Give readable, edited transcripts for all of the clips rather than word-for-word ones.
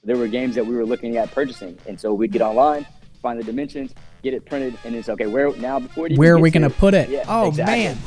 there were games that we were looking at purchasing. And so we'd get online, find the dimensions, get it printed, and it's okay, where are we going to put it? Yeah, oh, exactly. Man.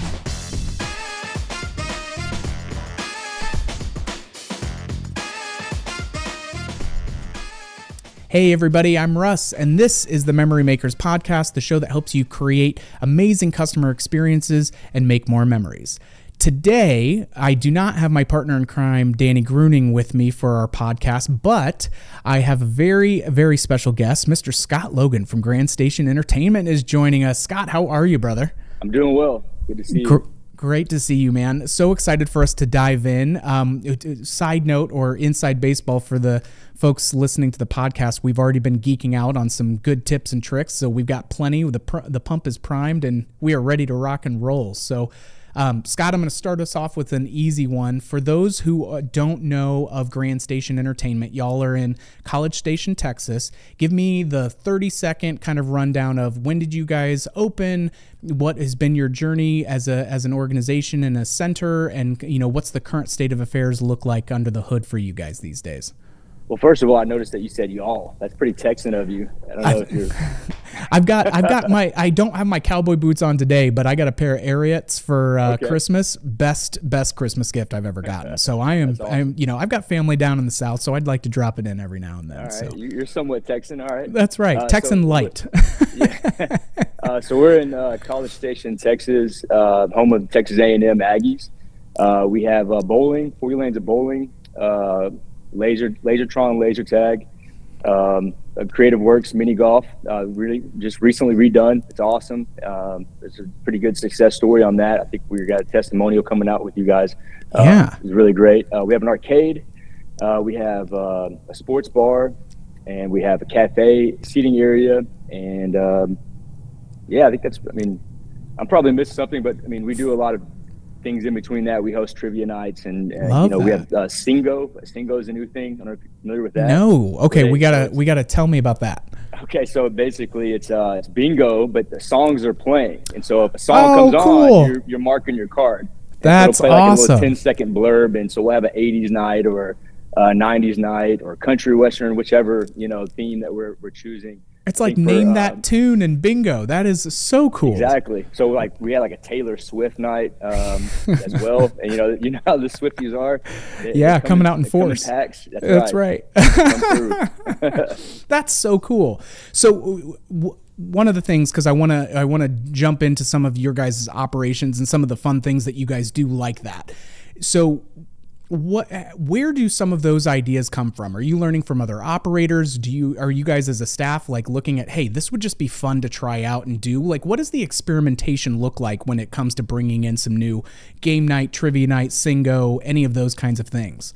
Hey everybody, I'm Russ, and this is the Memory Makers Podcast, the show that helps you create amazing customer experiences and make more memories. Today, I do not have my partner in crime, Danny Gruning, with me for our podcast, but I have a very, very special guest. Mr. Scott Logan from Grand Station Entertainment is joining us. Scott, how are you, brother? I'm doing well. Good to see you. Great to see you, man. So excited for us to dive in. Side note or inside baseball for the folks listening to the podcast, we've already been geeking out on some good tips and tricks. So we've got plenty. The pump is primed and we are ready to rock and roll. So Scott, I'm going to start us off with an easy one. For those who don't know of Grand Station Entertainment, y'all are in College Station, Texas. Give me the 30-second kind of rundown of when did you guys open, what has been your journey as an organization and a center, and what's the current state of affairs look like under the hood for you guys these days? Well, first of all, I noticed that you said y'all. That's pretty Texan of you. I don't know if you're. I've got my. I don't have my cowboy boots on today, but I got a pair of Ariats for Christmas. Best Christmas gift I've ever gotten. So awesome. I've got family down in the South, so I'd like to drop it in every now and then. All right, so. You're somewhat Texan, all right. That's right, Texan light. Yeah. So we're in College Station, Texas, home of Texas A&M Aggies. We have bowling, 40 lanes of bowling. Lasertron, laser tag, Creative Works mini golf, really just recently redone. It's awesome. It's a pretty good success story on that. I think we got a testimonial coming out with you guys. It's really great. We have an arcade. We have a sports bar, and we have a cafe seating area. And I think I'm probably missing something, but we do a lot of things in between that. We host trivia nights, and we have Singo. Singo is a new thing. I don't know if you're familiar with that. No. Okay, we gotta tell me about that. Okay, so basically it's bingo, but the songs are playing, and so if a song comes on, you're marking your card. That's so it'll play awesome. Like a little 10-second blurb, and so we'll have an 80s night or 90s night or country western, whichever theme that we're choosing. It's like name that tune and bingo. That is so cool. Exactly. So we had a Taylor Swift night as well. And you know how the Swifties are. They're coming out in force. Packs. That's right. That's so cool. So one of the things, because I want to jump into some of your guys' operations and some of the fun things that you guys do like that. So where do some of those ideas come from? Are you learning from other operators? Are you guys as a staff looking at, hey, this would just be fun to try out and do? What does the experimentation look like when it comes to bringing in some new game night, trivia night, Singo, any of those kinds of things?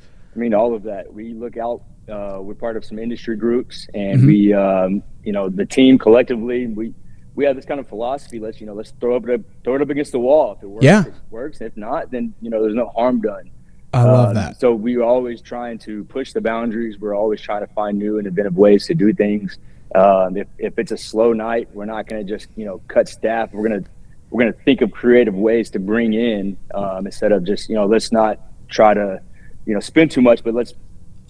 all of that. We look out. We're part of some industry groups, and we, the team collectively, we have this kind of philosophy. Let's throw it up against the wall. If it works, it works. If not, then there's no harm done. I love that. So we're always trying to push the boundaries. We're always trying to find new and inventive ways to do things. If it's a slow night, we're not going to just cut staff. We're gonna think of creative ways to bring in instead of just let's not try to spend too much, but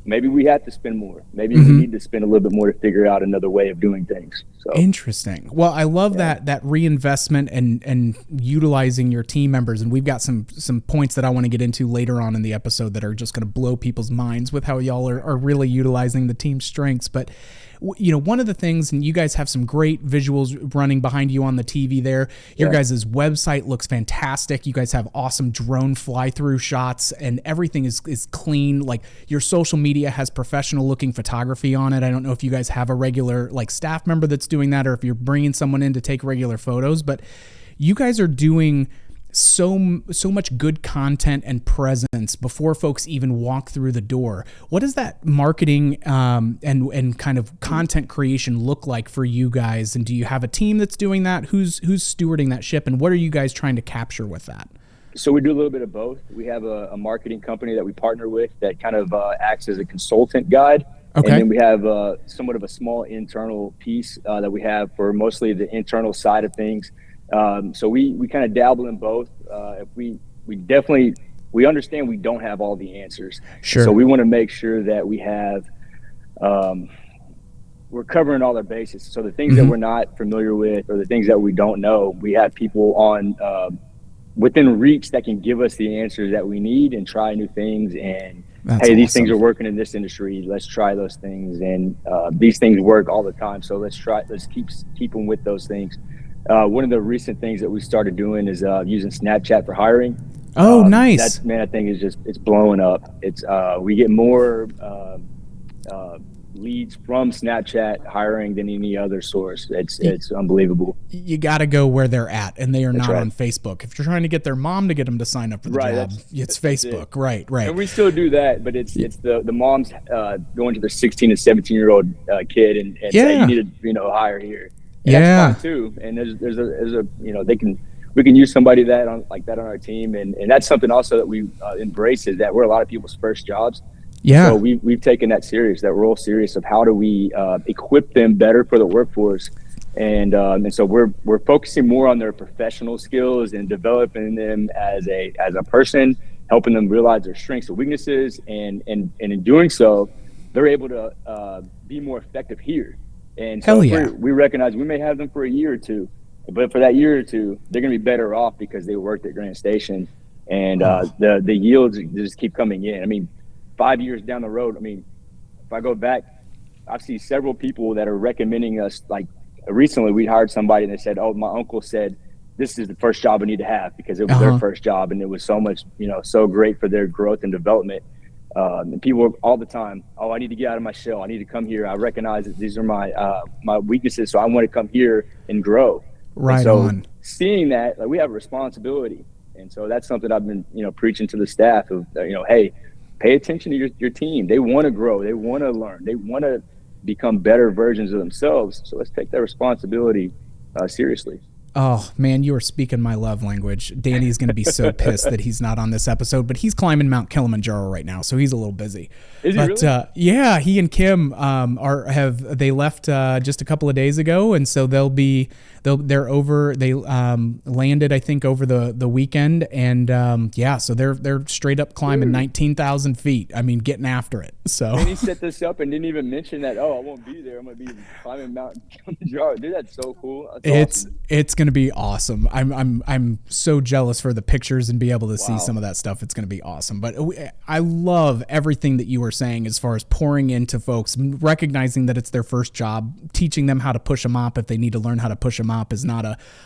maybe we have to spend more. Maybe we need to spend a little bit more to figure out another way of doing things. So interesting. Well, I love that reinvestment and utilizing your team members. And we've got some points that I want to get into later on in the episode that are just going to blow people's minds with how y'all are really utilizing the team's strengths. But one of the things, and you guys have some great visuals running behind you on the TV there. Your guys' website looks fantastic. You guys have awesome drone fly-through shots, and everything is clean. Your social media has professional looking photography on it. I don't know if you guys have a regular staff member that's doing that, or if you're bringing someone in to take regular photos, but you guys are doing so much good content and presence before folks even walk through the door. What does that marketing and kind of content creation look like for you guys? And do you have a team that's doing that? Who's stewarding that ship, and what are you guys trying to capture with that? So we do a little bit of both. We have a marketing company that we partner with that kind of acts as a consultant guide. Okay. And then we have somewhat of a small internal piece that we have for mostly the internal side of things. So we kind of dabble in both. We understand we don't have all the answers. Sure. So we want to make sure that we have um, we're covering all our bases. So the things that Mm-hmm. we're not familiar with, or the things that we don't know, we have people on within reach that can give us the answers that we need and try new things. And That's hey, these things are awesome. working in this industry. Let's try those things. And these things work all the time. So let's keep them with those things. One of the recent things that we started doing is using Snapchat for hiring. Oh, nice. That's, man, I think is just, it's blowing up. It's we get more uh, leads from Snapchat hiring than any other source. It's unbelievable. You got to go where they're at, and they are That's not right. on Facebook. If you're trying to get their mom to get them to sign up for the Right. job, it's That's it. Facebook. Right, right. And we still do that, but it's the moms going to their 16 and 17-year-old kid and say, you Yeah, need to hire here, and that's fine yeah. too. And there's a we can use somebody that on like that on our team, and that's something also that we embrace, is that we're a lot of people's first jobs. And so Yeah. we've taken that serious, that role serious, of how do we equip them better for the workforce, and so we're focusing more on their professional skills and developing them as a person, helping them realize their strengths and weaknesses, and in doing so, they're able to be more effective here. And so Hell if yeah. we recognize we may have them for a year or two, but for that year or two, they're going to be better off because they worked at Grand Station, and Oh, the yields just keep coming in. I mean, 5 years down the road, I mean, if I go back, I've seen several people that are recommending us. Like recently, we hired somebody and they said, "Oh, my uncle said this is the first job I need to have," because it was their uh-huh. first job and it was so much, so great for their growth and development. And people all the time, "Oh, I need to get out of my shell. I need to come here. I recognize that these are my weaknesses, so I want to come here and grow." And Right so, on. seeing that, like, we have a responsibility, and so that's something I've been, preaching to the staff of, hey, pay attention to your team. They want to grow. They want to learn. They want to become better versions of themselves. So let's take that responsibility seriously. Oh man, you are speaking my love language. Danny's going to be so pissed that he's not on this episode, but he's climbing Mount Kilimanjaro right now, so he's a little busy. Is he But really? yeah, he and Kim they left just a couple of days ago, and so they're over. They landed, I think, over the weekend, and yeah, so they're straight up climbing Dude, 19,000 feet. I mean, getting after it. So and he set this up and didn't even mention that, oh, I won't be there. I'm going to be climbing Mount Kilimanjaro. Dude, that's so cool. That's awesome. it's gonna be awesome. I'm so jealous for the pictures and be able to see some Wow. of that stuff. It's gonna be awesome. But I love everything that you were saying as far as pouring into folks, recognizing that it's their first job, teaching them how to push a mop if they need to learn how to push a mop is not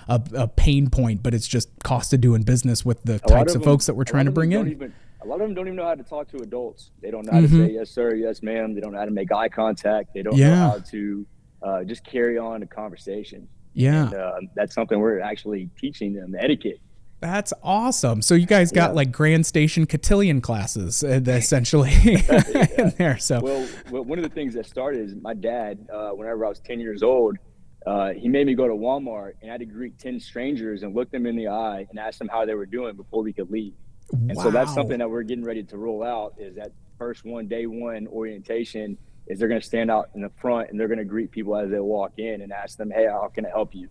a pain point, but it's just cost of doing business with the A lot types of of them, folks that we're a lot trying to of them bring don't in. even, a lot of them don't even know how to talk to adults. They don't know how to Mm-hmm. say yes, sir, yes, ma'am. They don't know how to make eye contact. They don't know Yeah. how to just carry on a conversation. Yeah. And that's something we're actually teaching them, etiquette. That's awesome. So you guys got Yeah. like Grand Station cotillion classes essentially Yeah. in there. So Well, one of the things that started is my dad, whenever I was 10 years old, he made me go to Walmart and I had to greet 10 strangers and look them in the eye and ask them how they were doing before we could leave. And so that's wow. something that we're getting ready to roll out, is that day one orientation is they're going to stand out in the front and they're going to greet people as they walk in and ask them, "Hey, how can I help you?"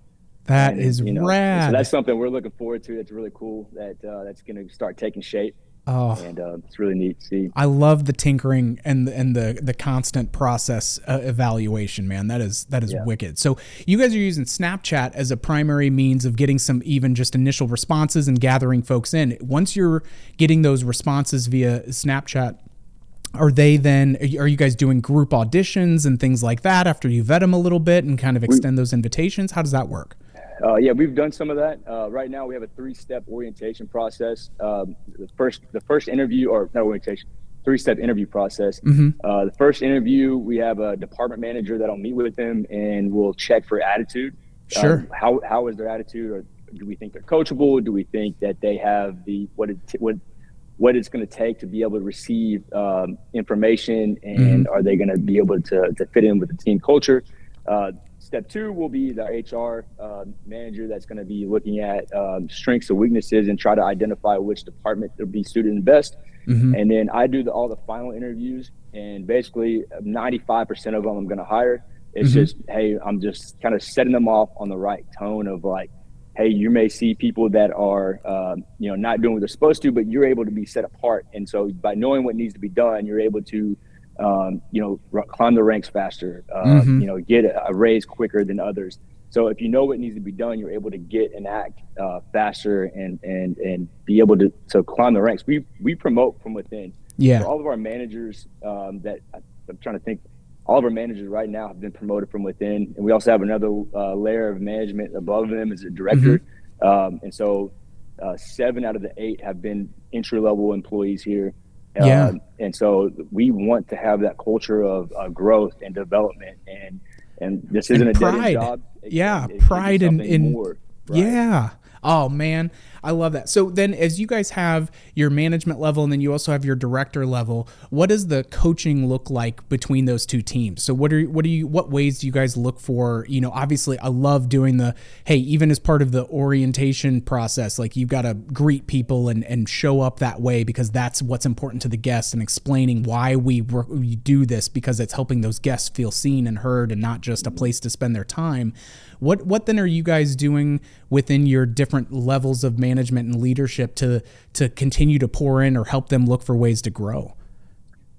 That And, is and so that's rad. something we're looking forward to. That's really cool. That's going to start taking shape, Oh, and it's really neat to see. I love the tinkering and the constant process evaluation, man. That is Yeah. wicked. So you guys are using Snapchat as a primary means of getting some even just initial responses and gathering folks in. Once you're getting those responses via Snapchat, are you guys doing group auditions and things like that after you vet them a little bit and kind of We extend those invitations? How does that work? Yeah, we've done some of that. Right now, we have a three-step orientation process. The first interview, or not orientation, three-step interview process. Mm-hmm. The first interview, we have a department manager that'll meet with them and we'll check for attitude. Sure. How is their attitude, or do we think they're coachable? Do we think that they have what it's going to take to be able to receive information, Mm-hmm. and are they going to be able to fit in with the team culture? Step two will be the HR manager that's going to be looking at strengths and weaknesses and try to identify which department will be suited and best. Mm-hmm. And then I do all the final interviews, and basically 95% of them I'm going to hire. It's Mm-hmm. just, hey, I'm just kind of setting them off on the right tone of like, hey, you may see people that are, not doing what they're supposed to, but you're able to be set apart. And so by knowing what needs to be done, you're able to climb the ranks faster, get a raise quicker than others. So if you know what needs to be done, you're able to get and act faster and be able to climb the ranks. We promote from within. Yeah. So all of our managers I'm trying to think, all of our managers right now have been promoted from within. And we also have another layer of management above them as a director. And so 7 out of the 8 have been entry-level employees here. And so we want to have that culture of growth and development, and this isn't a dead-end job. Pride in more. Right? Yeah. Oh man, I love that. So then as you guys have your management level and then you also have your director level, what does the coaching look like between those two teams? So what ways do you guys look for? Obviously I love doing even as part of the orientation process, like you've got to greet people and show up that way because that's what's important to the guests, and explaining why we do this because it's helping those guests feel seen and heard and not just a place to spend their time. What then are you guys doing within your different levels of management and leadership to continue to pour in or help them look for ways to grow?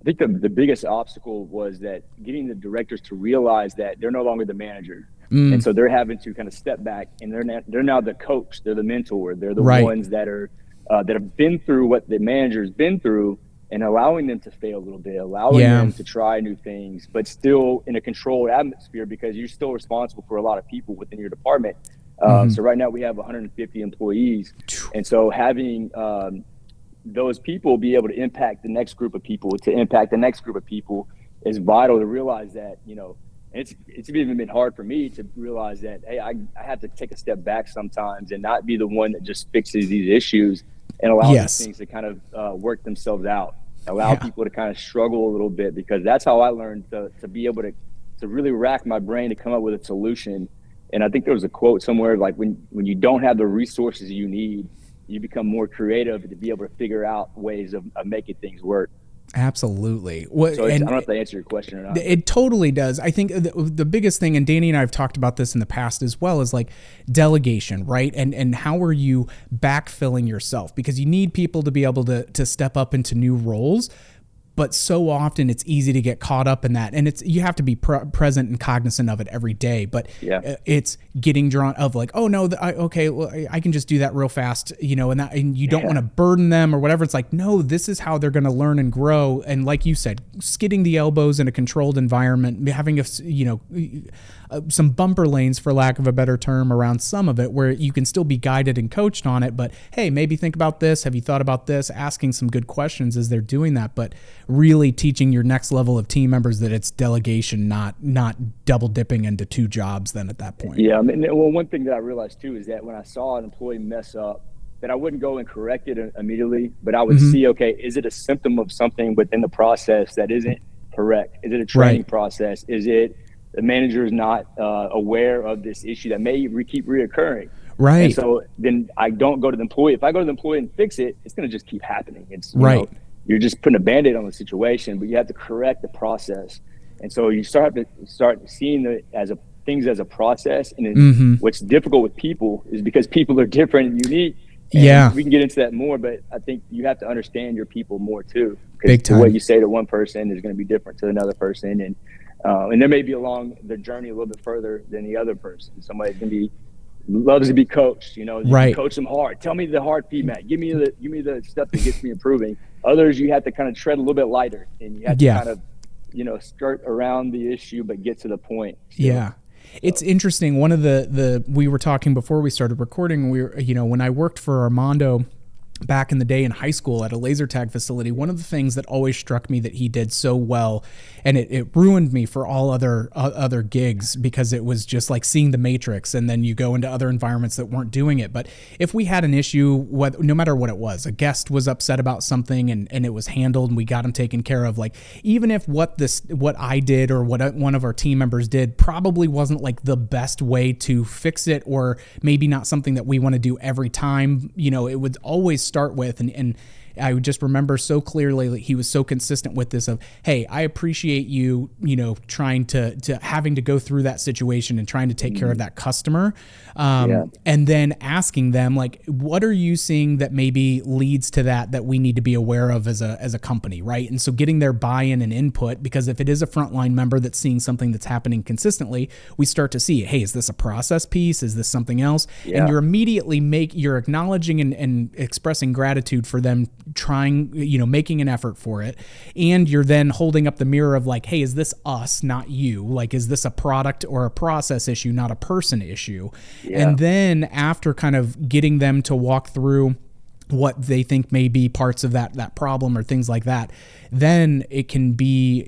I think the biggest obstacle was that getting the directors to realize that they're no longer the manager. And so they're having to kind of step back, and they're now the coach, they're the mentor, they're the ones that are that have been through what the manager's been through, and allowing them to fail a little bit, allowing them to try new things, but still in a controlled atmosphere because you're still responsible for a lot of people within your department. So right now we have 150 employees. And so having those people be able to impact the next group of people, is vital to realize that, it's even been hard for me to realize that, hey, I have to take a step back sometimes and not be the one that just fixes these issues and allow these things to kind of work themselves out, allow people to kind of struggle a little bit, because that's how I learned to be able to really rack my brain to come up with a solution. And I think there was a quote somewhere, like when you don't have the resources you need, you become more creative to be able to figure out ways of making things work. Absolutely. So I don't know if that answered your question or not. It totally does. I think the biggest thing, and Danny and I have talked about this in the past as well, is like delegation, right? And how are you backfilling yourself? Because you need people to be able to step up into new roles. But so often it's easy to get caught up in that, and you have to be present and cognizant of it every day. But it's getting drawn of like, oh no, I can just do that real fast, and you don't want to burden them or whatever. It's like, no, this is how they're going to learn and grow. And like you said, skidding the elbows in a controlled environment, having some bumper lanes, for lack of a better term, around some of it where you can still be guided and coached on it. But hey, maybe think about this. Have you thought about this? Asking some good questions as they're doing that, but really teaching your next level of team members that it's delegation, not double dipping into 2 jobs then at that point. Yeah. I mean, well, one thing that I realized too is that when I saw an employee mess up, that I wouldn't go and correct it immediately, but I would see, okay, is it a symptom of something within the process that isn't correct? Is it a training process? Is it the manager is not aware of this issue that may keep reoccurring? Right. And so then I don't go to the employee. If I go to the employee and fix it, it's going to just keep happening. It's you're just putting a Band-Aid on the situation, but you have to correct the process. And so you start seeing things as a process. And then what's difficult with people is because people are different and unique. And we can get into that more, but I think you have to understand your people more too. Because what you say to one person is going to be different to another person, and there may be along the journey a little bit further than the other person. Somebody's going to loves to be coached. You coach them hard. Tell me the hard feedback. Give me the stuff that gets me improving. Others, you have to kind of tread a little bit lighter, and you have to kind of skirt around the issue, but get to the point. Yeah. It's interesting. One of we were talking before we started recording, when I worked for Armando back in the day in high school at a laser tag facility, one of the things that always struck me that he did so well, and it ruined me for all other gigs, because it was just like seeing the Matrix, and then you go into other environments that weren't doing it. But if we had an issue, no matter what it was, a guest was upset about something and it was handled and we got him taken care of, like even if what I did or what one of our team members did probably wasn't like the best way to fix it, or maybe not something that we want to do every time, it would always start with, and I would just remember so clearly that he was so consistent with this of, hey, I appreciate you, trying to having to go through that situation and trying to take care of that customer. And then asking them, like, what are you seeing that maybe leads to that we need to be aware of as a company, right? And so getting their buy-in and input, because if it is a frontline member that's seeing something that's happening consistently, we start to see, hey, is this a process piece? Is this something else? And you're immediately you're acknowledging and expressing gratitude for them trying, making an effort for it. And you're then holding up the mirror of like, hey, is this us, not you? Like, is this a product or a process issue, not a person issue? And then after kind of getting them to walk through what they think may be parts of that problem or things like that, then it can be,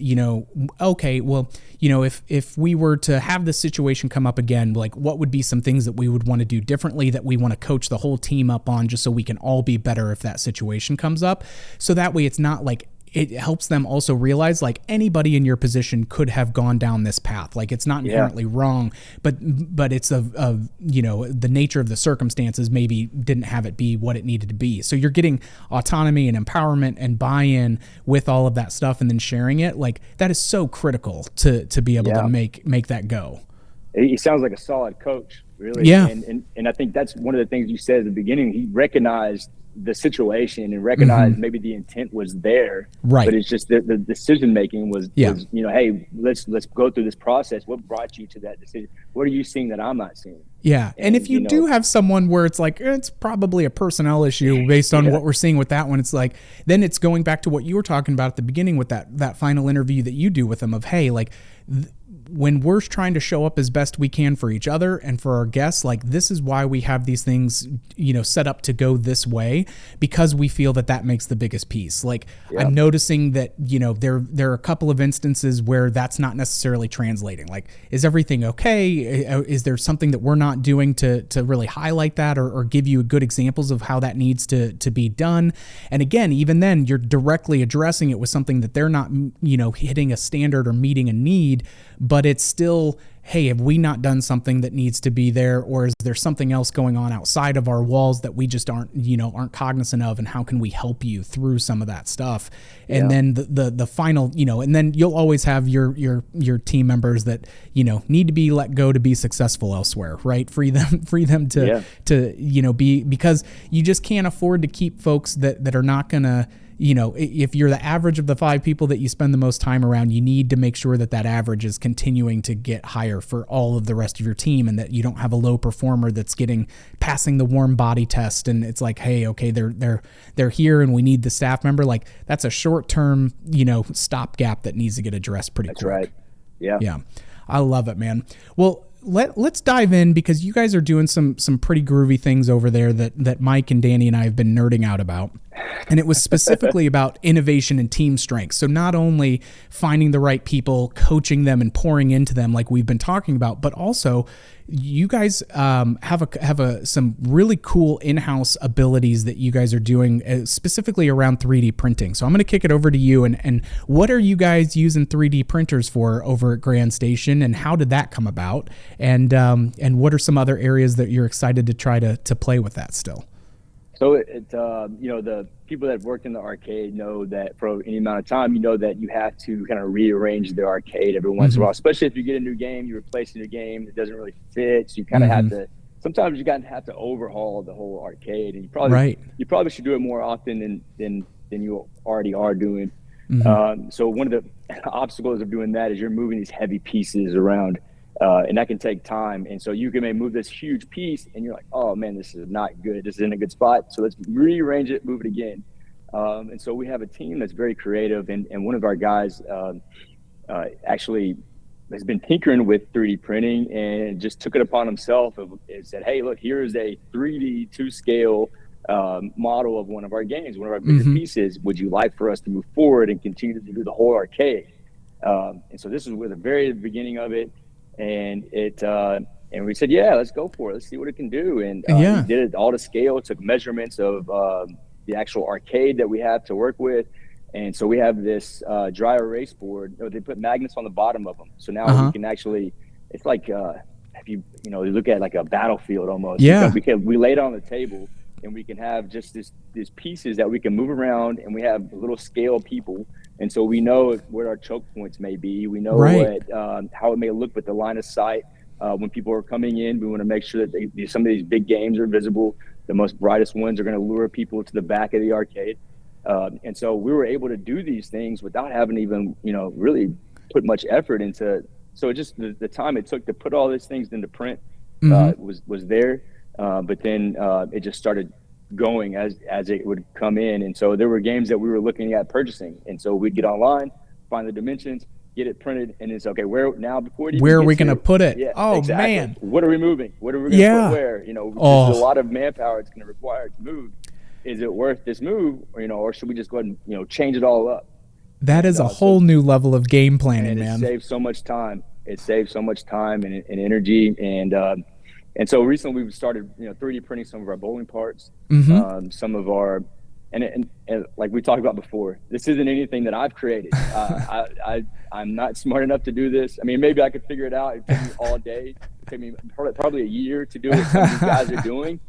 okay, well, if we were to have this situation come up again, like what would be some things that we would want to do differently, that we want to coach the whole team up on, just so we can all be better if that situation comes up. So that way it's not like, it helps them also realize like anybody in your position could have gone down this path. Like it's not inherently wrong, but it's the nature of the circumstances maybe didn't have it be what it needed to be. So you're getting autonomy and empowerment and buy-in with all of that stuff, and then sharing it. Like that is so critical to be able to make that go. He sounds like a solid coach, really. Yeah. And I think that's one of the things you said at the beginning. He recognized the situation and recognized maybe the intent was there, right? But it's just the decision making was hey, let's go through this process. What brought you to that decision? What are you seeing that I'm not seeing? Yeah. And if you do have someone where it's like, it's probably a personnel issue based on what we're seeing with that one, it's like, then it's going back to what you were talking about at the beginning with that final interview that you do with them of, hey, like when we're trying to show up as best we can for each other and for our guests, like this is why we have these things, set up to go this way, because we feel that makes the biggest piece. Like I'm noticing that, there are a couple of instances where that's not necessarily translating. Like, is everything okay? Is there something that we're not doing to really highlight that or give you good examples of how that needs to be done? And again, even then you're directly addressing it with something that they're not, hitting a standard or meeting a need, but it's still, hey, have we not done something that needs to be there, or is there something else going on outside of our walls that we just aren't cognizant of, and how can we help you through some of that stuff? And then the final, and then you'll always have your team members that need to be let go to be successful elsewhere, right? Free them to be, because you just can't afford to keep folks that are not gonna, if you're the average of the 5 people that you spend the most time around, you need to make sure that average is continuing to get higher for all of the rest of your team, and that you don't have a low performer that's passing the warm body test. And it's like, hey, okay, they're here and we need the staff member. Like that's a short-term, stopgap that needs to get addressed pretty quick. That's right. Yeah. Yeah. I love it, man. Well, let's dive in, because you guys are doing some pretty groovy things over there that Mike and Danny and I have been nerding out about. And it was specifically about innovation and team strength. So not only finding the right people, coaching them and pouring into them like we've been talking about, but also you guys have some really cool in-house abilities that you guys are doing specifically around 3D printing. So I'm going to kick it over to you. And what are you guys using 3D printers for over at Grand Station, and how did that come about? And what are some other areas that you're excited to try to play with that still? So the people that worked in the arcade know that for any amount of time, that you have to kind of rearrange the arcade every once in a while, especially if you get a new game, you replace a new game that doesn't really fit. So you kind of have to, sometimes you have to overhaul the whole arcade, and you probably should do it more often than you already are doing. So one of the obstacles of doing that is you're moving these heavy pieces around. And that can take time. And so you can maybe move this huge piece and you're like, oh man, this is not good. This is in a good spot. So let's rearrange it, move it again. And so we have a team that's very creative. And one of our guys actually has been tinkering with 3D printing and just took it upon himself and said, hey, look, here's a 3D to scale model of one of our games, one of our bigger pieces. Would you like for us to move forward and continue to do the whole arcade? And so this is with the very beginning of it. And and we said, yeah, let's go for it. Let's see what it can do. And we did it all to scale, took measurements of the actual arcade that we have to work with. And so we have this dry erase board. They put magnets on the bottom of them. So now we can actually, it's like, if you look at like a battlefield almost. Yeah. We lay it on the table and we can have just these pieces that we can move around, and we have little scale people. And so we know where our choke points may be. We know what how it may look with the line of sight. When people are coming in, we want to make sure that some of these big games are visible. The most brightest ones are going to lure people to the back of the arcade. And so we were able to do these things without having even, really put much effort into. So it just the time it took to put all these things into print was there. But then it just started going as it would come in. And so there were games that we were looking at purchasing. And so we'd get online, find the dimensions, get it printed, and it's okay. Where now before it even where are we going to put it? Yeah, oh exactly. man, what are we moving? What are we going to put where? There's a lot of manpower it's going to require to move. Is it worth this move, or should we just go ahead and change it all up? That is a whole new level of game planning, man. It saves so much time. It saves so much time and energy, and so recently we've started 3D printing some of our bowling parts, some of our. And like we talked about before, this isn't anything that I've created. I'm not smart enough to do this. I mean, maybe I could figure it out. It'd take me all day. It'd take me probably a year to do what some of these guys are doing.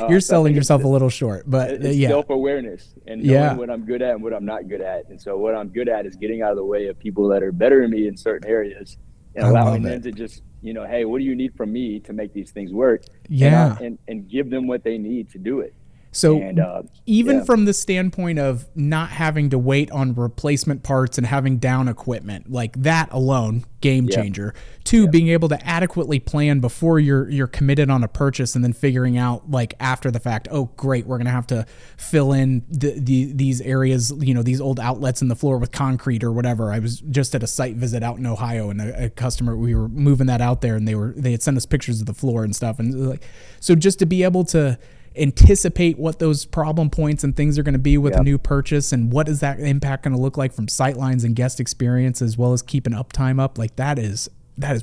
You're selling yourself a little short, but it's self-awareness and knowing what I'm good at and what I'm not good at. And so what I'm good at is getting out of the way of people that are better than me in certain areas and allowing them to just, hey, what do you need from me to make these things work? Yeah. And give them what they need to do it. So even from the standpoint of not having to wait on replacement parts and having down equipment, like that alone, game changer. Two, being able to adequately plan before you're committed on a purchase, and then figuring out like after the fact, oh great, we're gonna have to fill in these areas, these old outlets in the floor with concrete or whatever. I was just at a site visit out in Ohio, and a customer, we were moving that out there, and they had sent us pictures of the floor and stuff, and like, so just to be able to anticipate what those problem points and things are going to be with a new purchase, and what is that impact going to look like from sight lines and guest experience, as well as keeping uptime up. Like that is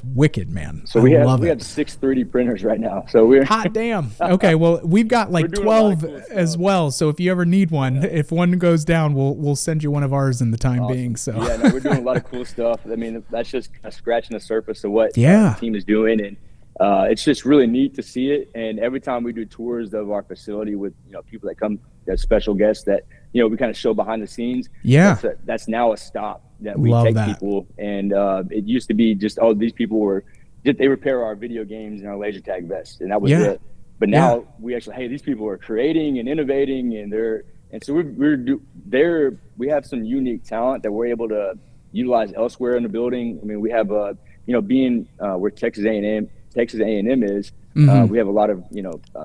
wicked, man. So we have 6 3D printers right now. So we're hot damn. Okay, well we've got like 12 as well. So if you ever need one, if one goes down, we'll send you one of ours in the time being. So we're doing a lot of cool stuff. I mean, that's just scratching the surface of what the team is doing, and it's just really neat to see it. And every time we do tours of our facility with people that come as special guests that we kind of show behind the scenes, that's now a stop that we take people. And it used to be just these people they repair our video games and our laser tag vests, and that was it. But now we actually, these people are creating and innovating, and so we have some unique talent that we're able to utilize elsewhere in the building. I mean, we have being where Texas A&M is, we have a lot of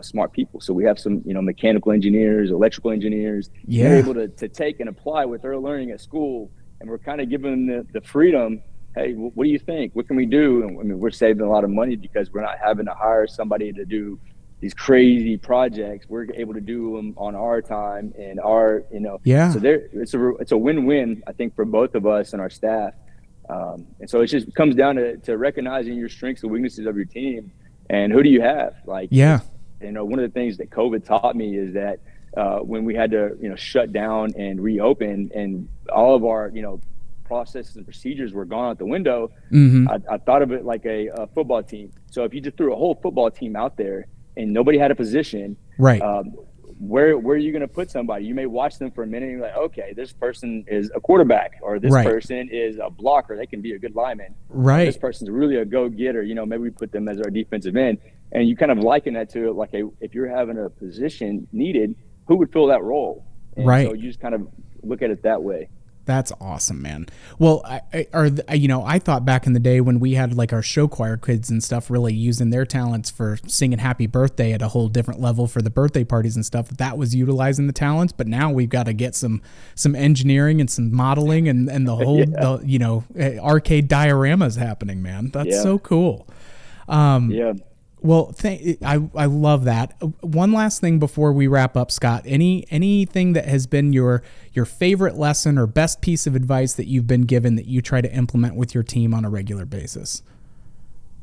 smart people. So we have some mechanical engineers, electrical engineers. They're able to take and apply what they're learning at school, and we're kind of giving them the freedom. Hey, what do you think? What can we do? And I mean, we're saving a lot of money because we're not having to hire somebody to do these crazy projects. We're able to do them on our time and our So it's a win-win, I think, for both of us and our staff. And so it just comes down to recognizing your strengths and weaknesses of your team, and who do you have? Like, one of the things that COVID taught me is that when we had to, shut down and reopen, and all of our, processes and procedures were gone out the window, I thought of it like a football team. So if you just threw a whole football team out there and nobody had a position, where are you going to put somebody? You may watch them for a minute and you're like, okay, this person is a quarterback, or this person is a blocker. They can be a good lineman. This person's really a go-getter. Maybe we put them as our defensive end. And you kind of liken that to like if you're having a position needed, who would fill that role? And so you just kind of look at it that way. That's awesome, man. Well, I thought back in the day when we had like our show choir kids and stuff really using their talents for singing happy birthday at a whole different level for the birthday parties and stuff, that was utilizing the talents. But now we've got to get some engineering and some modeling and the whole, arcade dioramas happening, man. That's so cool. Well, I love that. One last thing before we wrap up, Scott. Anything that has been your favorite lesson or best piece of advice that you've been given that you try to implement with your team on a regular basis?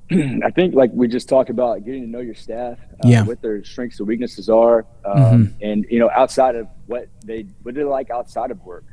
I think, like we just talked about, getting to know your staff, what their strengths and weaknesses are, and outside of what they like outside of work.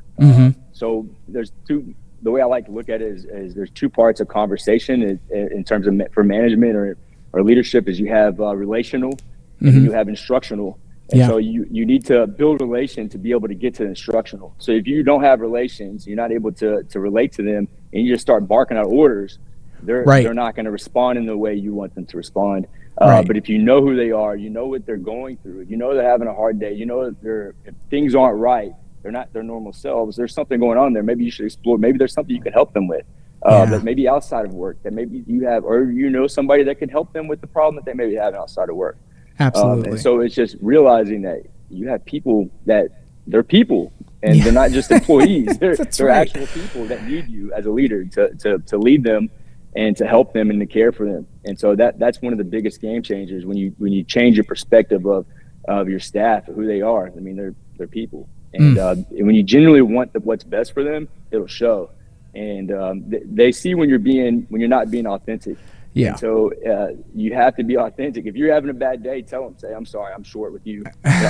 So there's two. The way I like to look at it is there's two parts of conversation in terms of for management or leadership. Is you have relational and you have instructional. And so you need to build relation to be able to get to the instructional. So if you don't have relations, you're not able to relate to them, and you just start barking out orders, they're not going to respond in the way you want them to respond. But if you know who they are, you know what they're going through, you know they're having a hard day, you know that if things aren't right, they're not their normal selves, there's something going on there. Maybe you should explore. Maybe there's something you can help them with. That maybe outside of work, that maybe you have, or you know somebody that can help them with the problem that they may be having outside of work. Absolutely. And so it's just realizing that you have people that they're people, and they're not just employees. They're actual people that need you as a leader to lead them and to help them and to care for them. And so that's one of the biggest game changers when you change your perspective of your staff, of who they are. I mean, they're people, and when you genuinely want what's best for them, it'll show. And they see when you're not being authentic. Yeah. And so you have to be authentic. If you're having a bad day, tell them, say, I'm sorry, I'm short with you.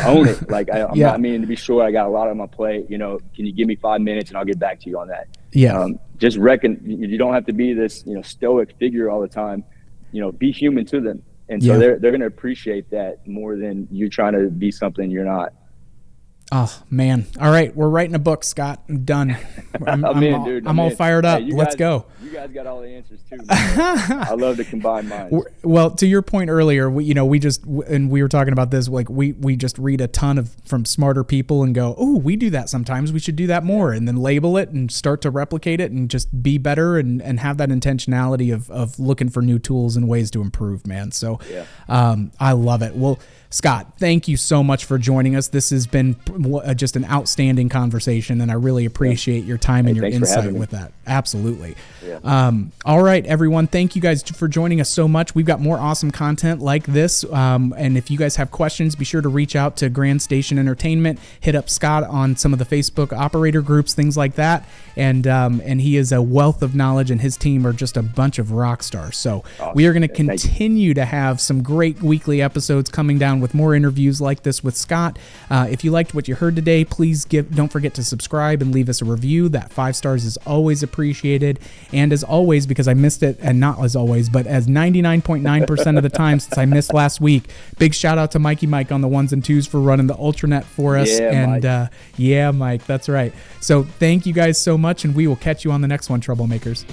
Own it. Like, I'm not meaning to be short. I got a lot on my plate. You know, can you give me 5 minutes and I'll get back to you on that? Yeah. Just reckon you don't have to be this, stoic figure all the time. Be human to them. And so they're going to appreciate that more than you trying to be something you're not. Oh man! All right, we're writing a book, Scott. I'm done. I'm all fired up. Hey, Let's go. You guys got all the answers too. I love to combine minds. Well, to your point earlier, we were talking about this. Like we just read a ton from smarter people and go, oh, we do that sometimes. We should do that more, and then label it and start to replicate it and just be better and have that intentionality of looking for new tools and ways to improve, man. So, I love it. Well, Scott, thank you so much for joining us. This has been just an outstanding conversation, and I really appreciate your time and your insight with that. Absolutely. Yeah. All right, everyone. Thank you guys for joining us so much. We've got more awesome content like this. And if you guys have questions, be sure to reach out to Grand Station Entertainment. Hit up Scott on some of the Facebook operator groups, things like that. And he is a wealth of knowledge, and his team are just a bunch of rock stars. So we are going to continue to have some great weekly episodes coming down with more interviews like this with Scott. If you liked what you heard today, please don't forget to subscribe and leave us a review. That 5 stars is always appreciated. And as always, because I missed it, and not as always, but as 99.9% of the time since I missed last week, big shout out to Mikey Mike on the 1s and 2s for running the Ultranet for us. Mike, that's right. So thank you guys so much, and we will catch you on the next one, Troublemakers.